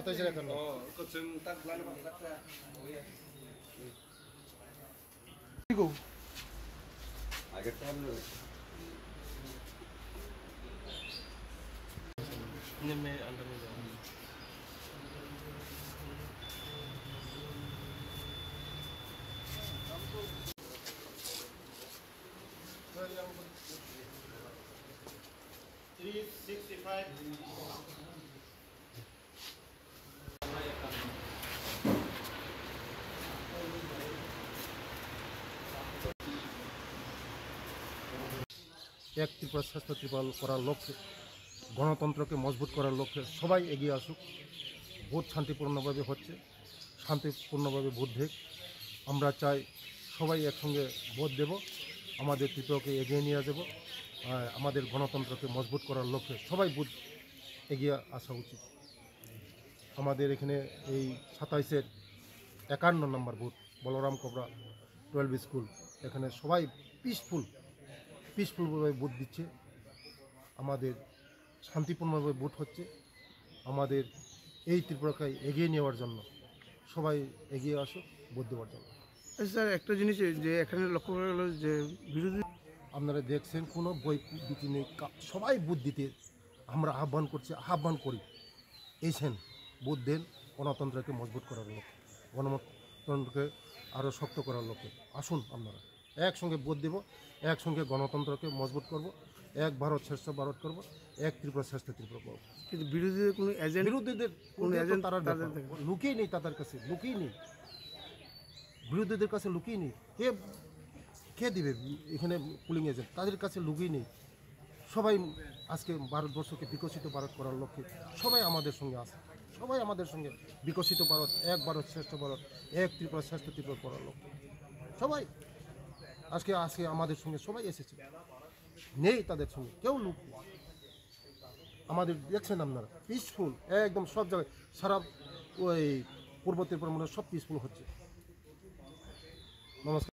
27 একান্ন এক ত্রিপুরা শ্রেষ্ঠ ত্রিপুরা করার লক্ষ্যে গণতন্ত্রকে মজবুত করার লক্ষ্যে সবাই এগিয়ে আসুক। ভোট শান্তিপূর্ণভাবে হচ্ছে, শান্তিপূর্ণভাবে ভোট দেখ। আমরা চাই সবাই একসঙ্গে ভোট দেব, আমাদের ত্রিপুরাকে এগিয়ে নিয়ে যাব। আমাদের গণতন্ত্রকে মজবুত করার লক্ষ্যে সবাই ভোট এগিয়ে আসা উচিত। আমাদের এখানে এই 27-এর 51 নম্বর বুথ বলরাম কবরা 12 স্কুল, এখানে সবাই পিসফুলভাবে ভোট দিচ্ছে। আমাদের শান্তিপূর্ণভাবে ভোট হচ্ছে। আমাদের এই ত্রিপুরাকে এগিয়ে নেওয়ার জন্য সবাই এগিয়ে আসুক ভোট দেওয়ার জন্য। স্যার, একটা জিনিস যে এখানে লক্ষ্য করা গেল যে বিরোধী আপনারা দেখছেন কোনো বই দিতে নেই, সবাই ভোট দিতে আমরা আহ্বান করি। এইছেন ভোট দেন, গণতন্ত্রকে মজবুত করার লক্ষ্যে, গণতন্ত্রকে আরও শক্ত করার লক্ষ্যে আসুন। আপনারা একসঙ্গে ভোট দেব, একসঙ্গে গণতন্ত্রকে মজবুত করব, এক ভারত শ্রেষ্ঠ ভারত করব, এক ত্রিপুরা শ্রেষ্ঠ ত্রিপুরা করব। কিন্তু বিরোধীদের কোনো এজেন্ট বিরোধীদের তারা লুকিয়ে নেই, তাদের কাছে লুকিয়ে নেই, বিরোধীদের কাছে লুকিয়ে নেই। কে দিবে এখানে পুলিং এজেন্ট? তাদের কাছে লুকিয়ে নেই। সবাই আজকে ভারতবর্ষকে বিকশিত ভারত করার লক্ষ্যে সবাই আমাদের সঙ্গে আছে, সবাই আমাদের সঙ্গে বিকশিত ভারত, এক ভারত শ্রেষ্ঠ ভারত, এক ত্রিপুরা শ্রেষ্ঠ ত্রিপুরা করার লক্ষ্যে সবাই আজকে আমাদের সঙ্গে সবাই এসেছে, নেই তাদের সঙ্গে কেউ লুক। আমাদের দেখছেন আপনারা পিসফুল একদম, সব জায়গায় সারা ওই পূর্ব ত্রিপুরা মনে সব পিসফুল হচ্ছে। নমস্কার।